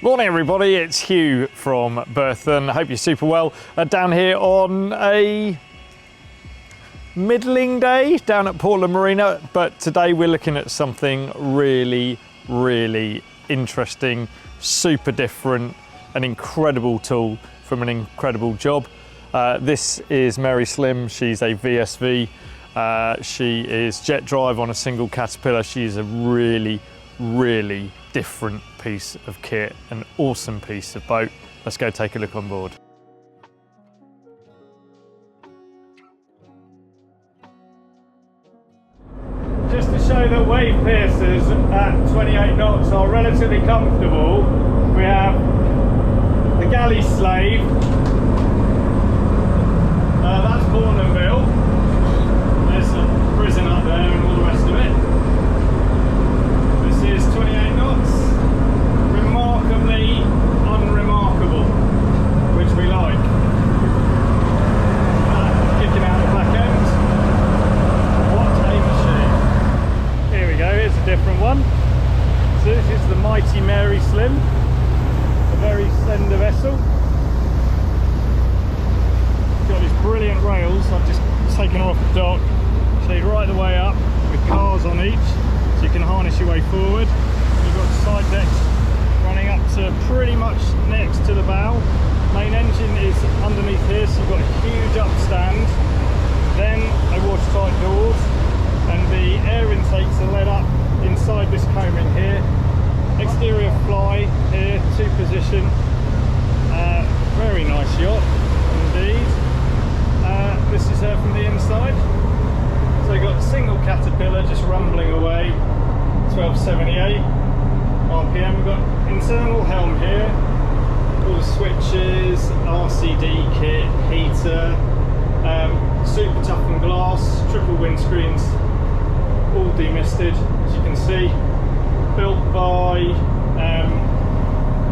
Morning everybody, it's Hugh from Berthon. I hope you're super well. Down here on a middling day down at Portland Marina, but today we're looking at something really interesting, super different, an incredible tool from an incredible job. This is MARYSLIM. She's a VSV. She is jet drive on a single Caterpillar. She's a really different piece of kit, an awesome piece of boat. Let's go take a look on board. Just to show that wave piercers at 28 knots are relatively comfortable, we have the galley slave. That's Cornwall. There's a prison up there and all the rest of it. This is 28 knots. Remarkably unremarkable, which we like. Kicking out the back end. What a machine. Here we go, here's a different one. So this is the mighty MARYSLIM, a very slender vessel. Got these brilliant rails. I've just taken her off the dock. She's right the way up with cars on each, so you can harness your way forward. You've got side decks running up to pretty much next to the bow. Main engine is underneath here, so you've got a huge upstand, then a watertight doors, and the air intakes are led up inside this coaming here. Exterior fly here, 2-position. Very nice yacht indeed. This is her from the inside. So you've got a single Caterpillar just rumbling away, 1278 RPM. We've got internal helm here, all the switches, RCD kit, heater, super toughened glass, triple windscreens, all demisted, as you can see. Built by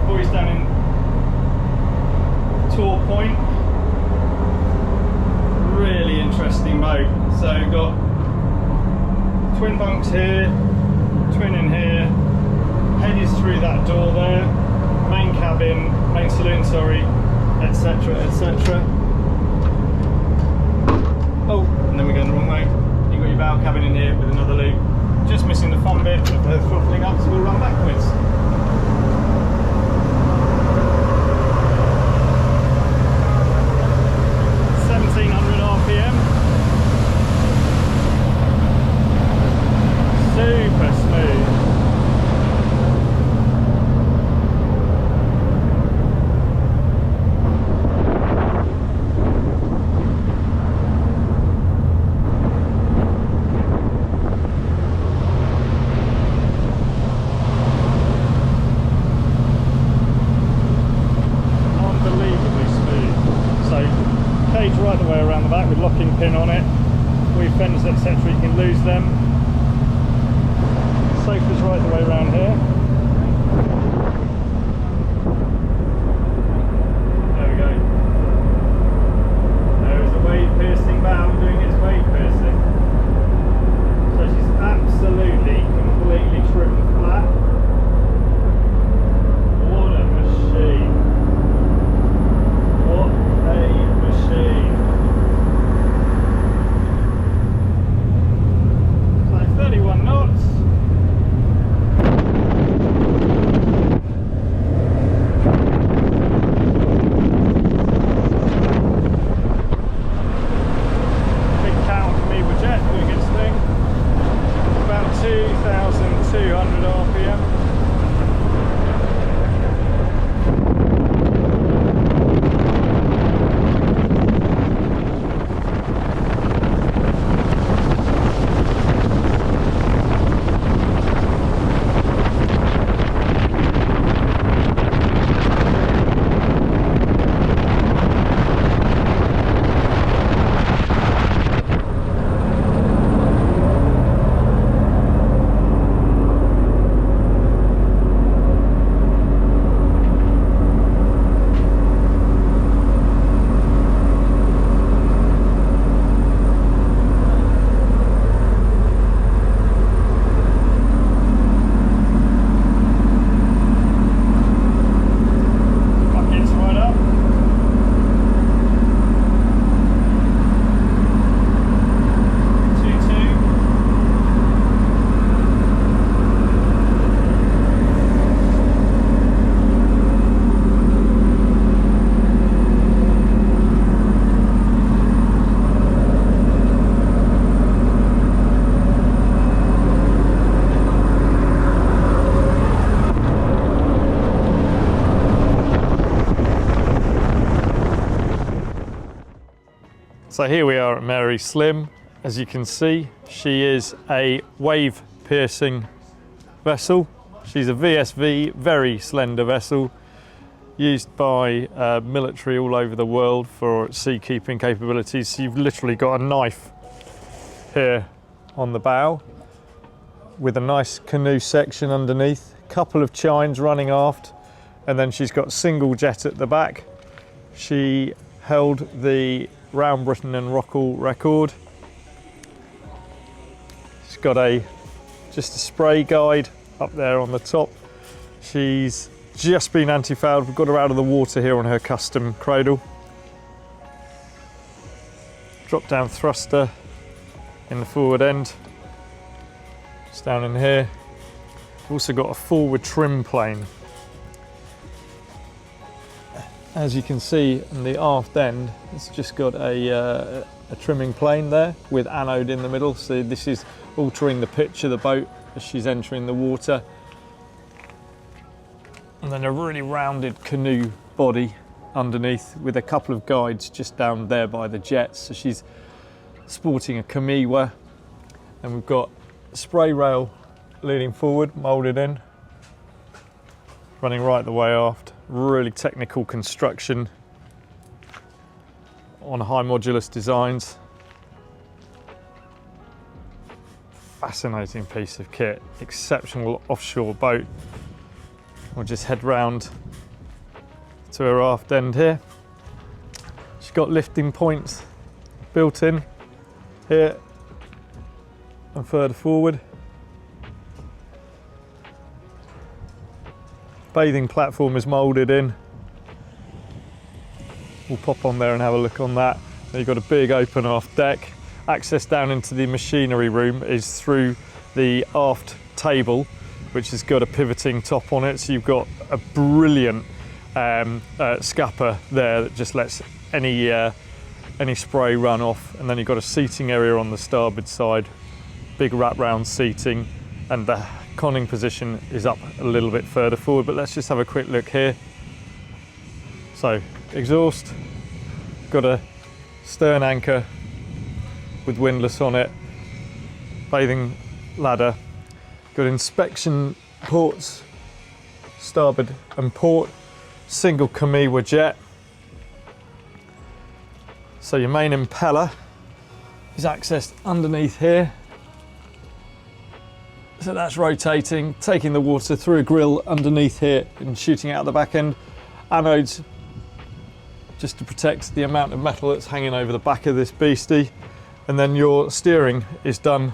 boys down in Tor Point. Really interesting boat. So we've got twin bunks here, twin in here, head is through that door there, main cabin, main saloon, sorry, etc, etc. Oh, and then we're going the wrong way. You've got your bow cabin in here with another loop. Just missing the fun bit of her throttling up, so we'll run backwards. RPM. Super smooth. Unbelievably smooth. So cage right the way around the back with locking pin on it, weave fenders etc, you can lose them. Sofas right the way around here. There we go. There is a wave piercing bow doing its wave piercing. So she's absolutely completely trimmed flat. What a machine. What a machine. So 31 knots. So here we are at MARYSLIM. As you can see, she is a wave piercing vessel. She's a VSV, very slender vessel, used by military all over the world for seakeeping capabilities. So you've literally got a knife here on the bow with a nice canoe section underneath, a couple of chines running aft, and then she's got single jet at the back. She held the Round Britain and Rockall record. She's got just a spray guide up there on the top. She's just been anti-fouled. We've got her out of the water here on her custom cradle. Drop down thruster in the forward end. It's down in here. We've also got a forward trim plane. As you can see in the aft end, it's just got a trimming plane there with anode in the middle. So this is altering the pitch of the boat as she's entering the water. And then a really rounded canoe body underneath with a couple of guides just down there by the jets. So she's sporting a kamiwa, and we've got a spray rail leading forward, moulded in, running right the way aft. Really technical construction on high modulus designs. Fascinating piece of kit, exceptional offshore boat. We'll just head round to her aft end here. She's got lifting points built in here and further forward. Bathing platform is moulded in. We'll pop on there and have a look on that. Then you've got a big open aft deck. Access down into the machinery room is through the aft table, which has got a pivoting top on it. So you've got a brilliant scupper there that just lets any spray run off. And then you've got a seating area on the starboard side, big wraparound seating, and the conning position is up a little bit further forward. But let's just have a quick look here. So exhaust, got a stern anchor with windlass on it, bathing ladder, got inspection ports, starboard and port, single kamiwa jet. So your main impeller is accessed underneath here. So that's rotating, taking the water through a grill underneath here and shooting out the back end. Anodes, just to protect the amount of metal that's hanging over the back of this beastie. And then your steering is done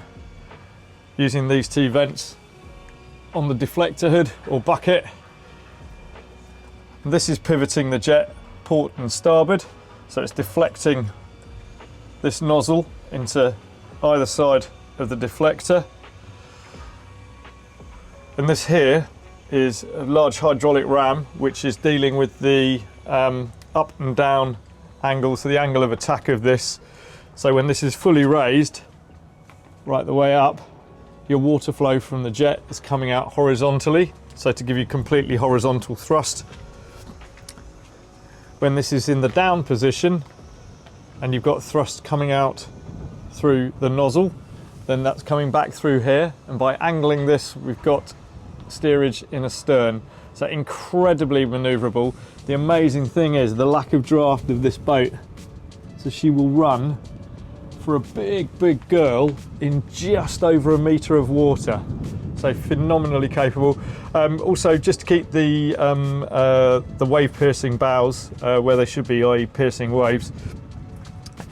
using these two vents on the deflector hood or bucket. And this is pivoting the jet port and starboard. So it's deflecting this nozzle into either side of the deflector. And this here is a large hydraulic ram, which is dealing with the up and down angle, so the angle of attack of this. So when this is fully raised, right the way up, your water flow from the jet is coming out horizontally, so to give you completely horizontal thrust. When this is in the down position, and you've got thrust coming out through the nozzle, then that's coming back through here, and by angling this, we've got steerage in astern, so incredibly maneuverable. The amazing thing is the lack of draft of this boat, so she will run for a big girl in just over a metre of water, so phenomenally capable. Also, just to keep the wave piercing bows where they should be, i.e. piercing waves,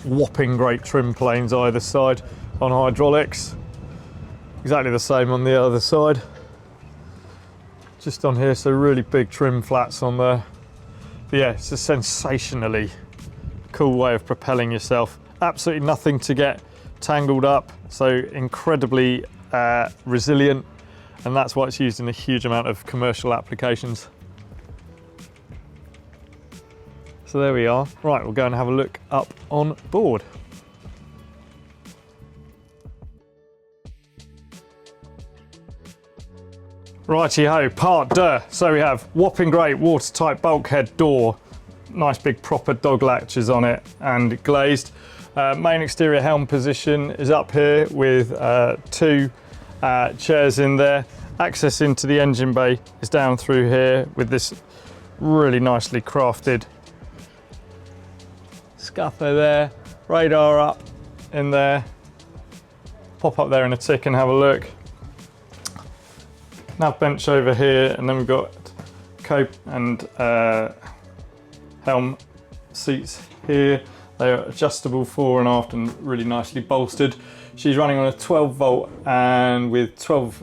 whopping great trim planes either side on hydraulics, exactly the same on the other side. Just on here, so really big trim flats on there. But yeah, it's a sensationally cool way of propelling yourself. Absolutely nothing to get tangled up, so incredibly resilient, and that's why it's used in a huge amount of commercial applications. So there we are. Right, we'll go and have a look up on board. Righty-ho, part deux. So we have whopping great watertight bulkhead door, nice big proper dog latches on it and glazed. Main exterior helm position is up here with 2 chairs in there. Access into the engine bay is down through here with this really nicely crafted scupper there. Radar up in there. Pop up there in a tick and have a look. Nav bench over here, and then we've got cope and helm seats here. They are adjustable fore and aft and really nicely bolstered. She's running on a 12 volt and with 24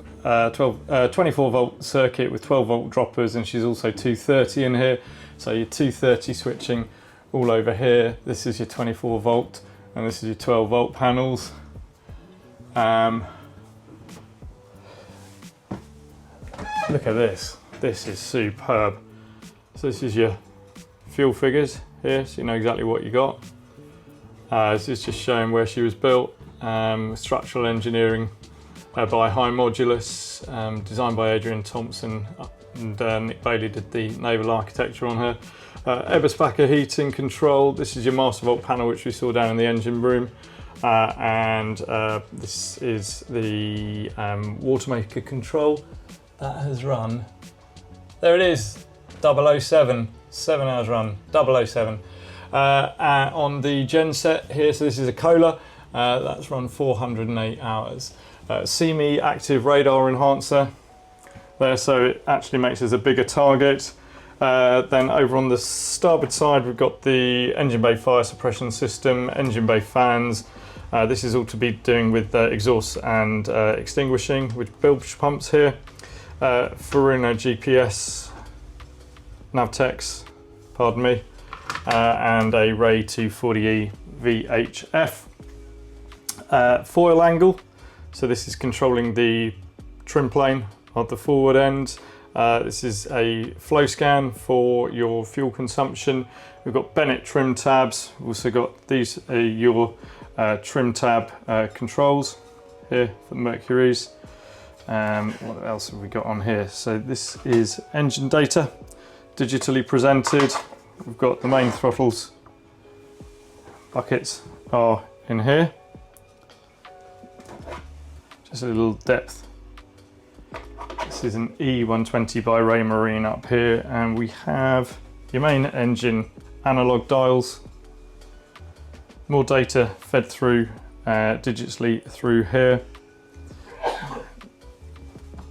volt circuit with 12 volt droppers, and she's also 230 in here. So your 230 switching all over here. This is your 24 volt and this is your 12 volt panels. Look at this. This is superb. So this is your fuel figures here, so you know exactly what you got. This is just showing where she was built. Structural engineering by High Modulus, designed by Adrian Thompson, and Nic Bailey did the naval architecture on her. Eberspacher heating control. This is your master volt panel, which we saw down in the engine room. And this is the water maker control that has run. There it is, 007, 7 hours run, 007. On the genset here, so this is a Kohler, that's run 408 hours. CME active radar enhancer there, so it actually makes us a bigger target. Then over on the starboard side, we've got the engine bay fire suppression system, engine bay fans. This is all to be doing with exhaust and extinguishing with bilge pumps here. Faruna GPS, Navtex, pardon me, and a Ray 240E VHF. Foil angle, so this is controlling the trim plane of the forward end. This is a flow scan for your fuel consumption. We've got Bennett trim tabs. We've also got these are your trim tab controls here for Mercury's. What else have we got on here? So this is engine data, digitally presented. We've got the main throttles. Buckets are in here. Just a little depth. This is an E120 by Ray Marine up here, and we have your main engine analog dials. More data fed through digitally through here.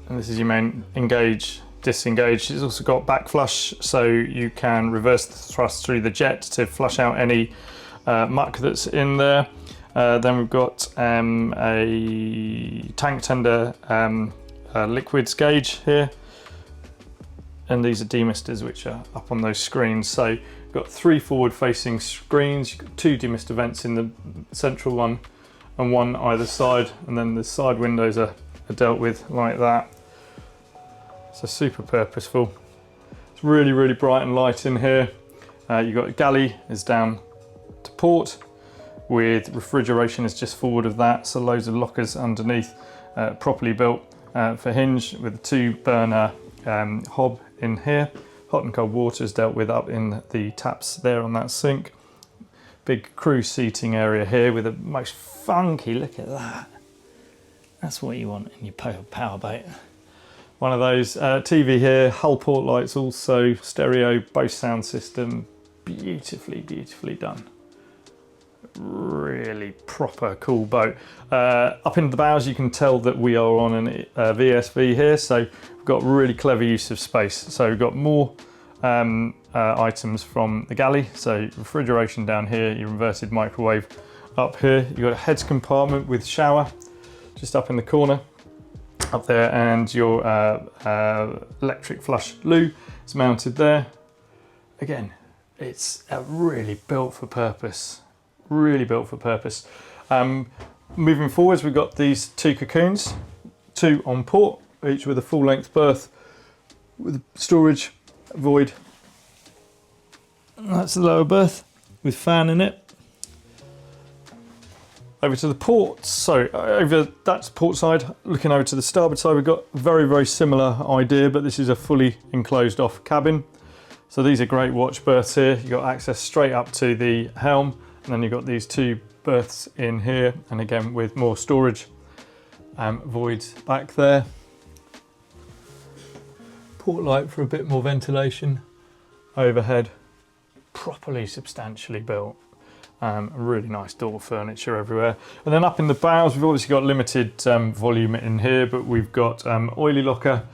And this is your main engage, disengage. It's also got back flush, so you can reverse the thrust through the jet to flush out any muck that's in there. Then we've got a tank tender liquids gauge here, and these are demisters which are up on those screens. So you've got 3 forward facing screens, you've got 2 demister vents in the central one and 1 either side, and then the side windows are dealt with like that. So super purposeful. It's really, really bright and light in here. You've got a galley is down to port with refrigeration is just forward of that, so loads of lockers underneath, properly built for hinge with a 2 burner hob in here. Hot and cold water is dealt with up in the taps there on that sink. Big crew seating area here with a most funky, look at that. That's what you want in your power boat. One of those. TV here, hull port lights also, stereo, Bose sound system, beautifully, beautifully done. Really proper cool boat. Up in the bows you can tell that we are on an VSV here, so we've got really clever use of space. So we've got more items from the galley, so refrigeration down here, your inverted microwave up here. You've got a heads compartment with shower just up in the corner up there, and your electric flush loo is mounted there. Again, it's really built for purpose. Really built for purpose. Moving forwards, we've got these 2 cocoons, 2 on port, each with a full length berth with storage void. And that's the lower berth with fan in it. Over to the port, so over that's port side. Looking over to the starboard side, we've got very, very similar idea, but this is a fully enclosed off cabin. So these are great watch berths here. You've got access straight up to the helm, and then you've got these 2 berths in here, and again with more storage voids back there. Port light for a bit more ventilation. Overhead, properly substantially built. Really nice door furniture everywhere. And then up in the bows, we've obviously got limited volume in here, but we've got oily locker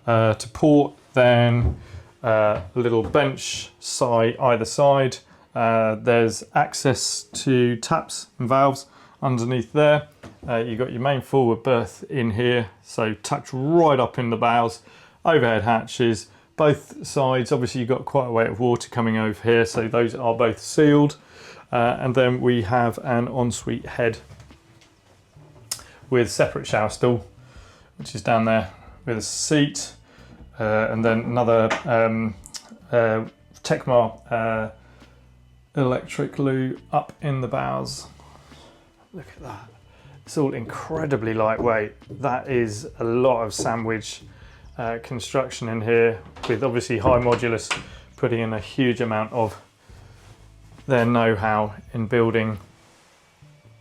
to port, then a little bench either side. There's access to taps and valves underneath there. You've got your main forward berth in here, so tucked right up in the bows. Overhead hatches, both sides. Obviously you've got quite a weight of water coming over here, so those are both sealed. And then we have an ensuite head with separate shower stall, which is down there with a seat, and then another Tecmar electric loo up in the bows. Look at that. It's all incredibly lightweight. That is a lot of sandwich construction in here, with obviously High Modulus putting in a huge amount of their know-how in building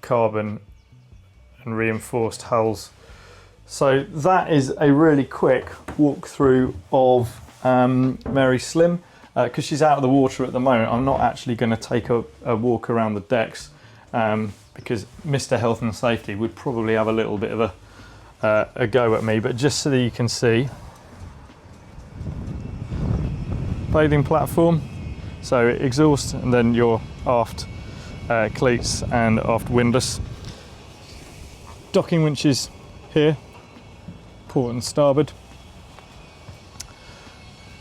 carbon and reinforced hulls. So that is a really quick walkthrough of MARYSLIM. Because she's out of the water at the moment, I'm not actually going to take a walk around the decks, because Mr. Health and Safety would probably have a little bit of a go at me. But just so that you can see, bathing platform, so exhaust, and then your aft cleats and aft windlass. Docking winches here, port and starboard.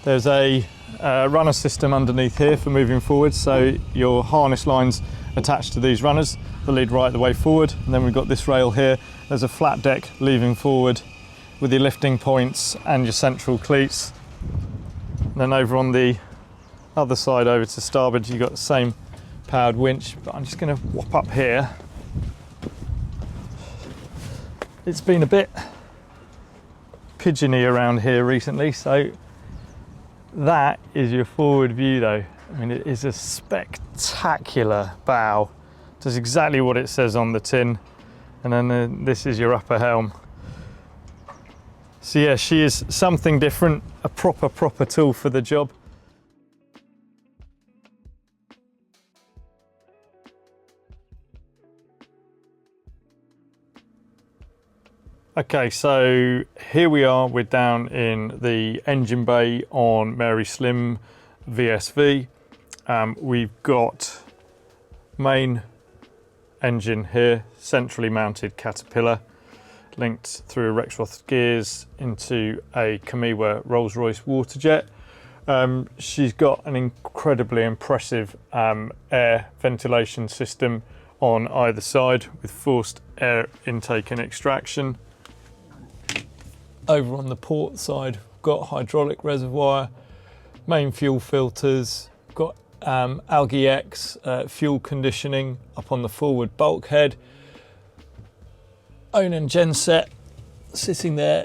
There's a runner system underneath here for moving forward, so your harness lines attached to these runners that lead right the way forward. And then we've got this rail here. There's a flat deck leaving forward with your lifting points and your central cleats. And then over on the other side, over to starboard, you've got the same powered winch, but I'm just going to whop up here. It's been a bit pigeony around here recently, so that is your forward view though. I mean, it is a spectacular bow. Does exactly what it says on the tin. And then this is your upper helm. So yeah, she is something different, a proper tool for the job. Okay, so here we are, we're down in the engine bay on MARYSLIM VSV. We've got main engine here, centrally mounted Caterpillar, linked through Rexroth gears into a Kamiwa Rolls-Royce waterjet. She's got an incredibly impressive air ventilation system on either side with forced air intake and extraction. Over on the port side, we've got hydraulic reservoir, main fuel filters, got Algae X fuel conditioning up on the forward bulkhead. Onan genset sitting there,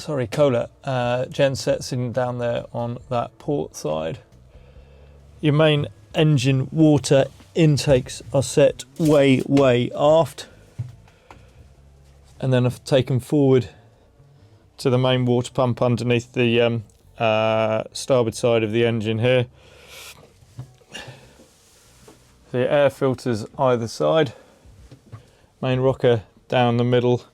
Kohler genset sitting down there on that port side. Your main engine water intakes are set way aft, and then I've taken forward to the main water pump underneath the starboard side of the engine here. The air filters either side, main rocker down the middle,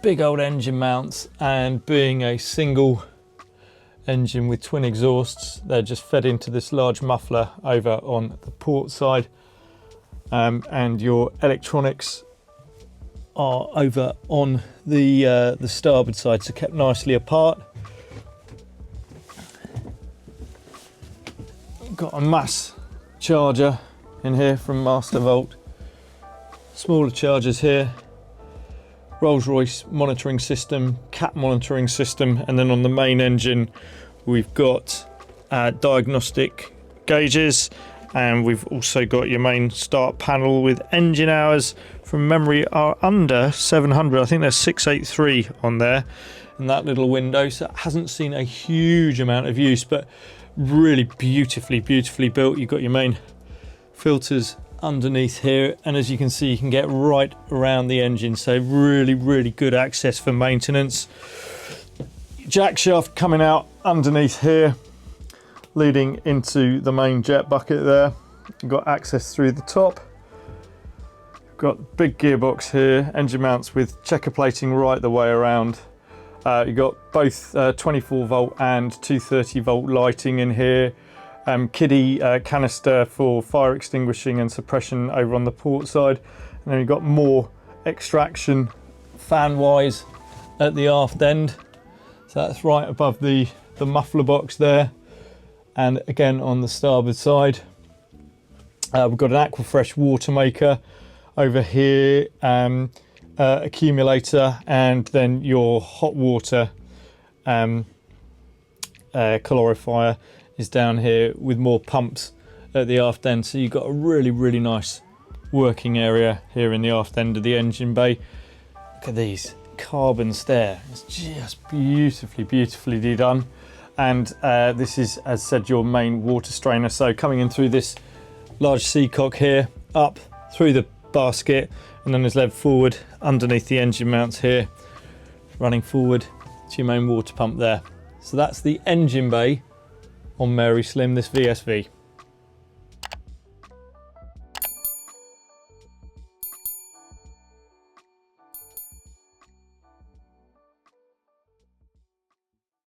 big old engine mounts, and being a single engine with twin exhausts, they're just fed into this large muffler over on the port side, and your electronics are over on the starboard side, so kept nicely apart. Got a mass charger in here from Master Volt. Smaller chargers here. Rolls-Royce monitoring system, cat monitoring system, and then on the main engine we've got diagnostic gauges, and we've also got your main start panel with engine hours from memory are under 700. I think there's 683 on there in that little window, so it hasn't seen a huge amount of use, but really beautifully built. You've got your main filters underneath here, and as you can see, you can get right around the engine, so really good access for maintenance. Jack shaft coming out underneath here, leading into the main jet bucket there. You've got access through the top. Got big gearbox here, engine mounts with checker plating right the way around. You've got both 24 volt and 230 volt lighting in here. Kiddie canister for fire extinguishing and suppression over on the port side. And then you've got more extraction fan wise at the aft end. So that's right above the muffler box there. And again on the starboard side. We've got an Aquafresh water maker over here, accumulator, and then your hot water calorifier is down here with more pumps at the aft end. So you've got a really nice working area here in the aft end of the engine bay. Look at these carbon stair, it's just beautifully done. And this is, as said, your main water strainer. So coming in through this large seacock here, up through the basket, and then is led forward underneath the engine mounts here, running forward to your main water pump there. So that's the engine bay on MARYSLIM, this VSV.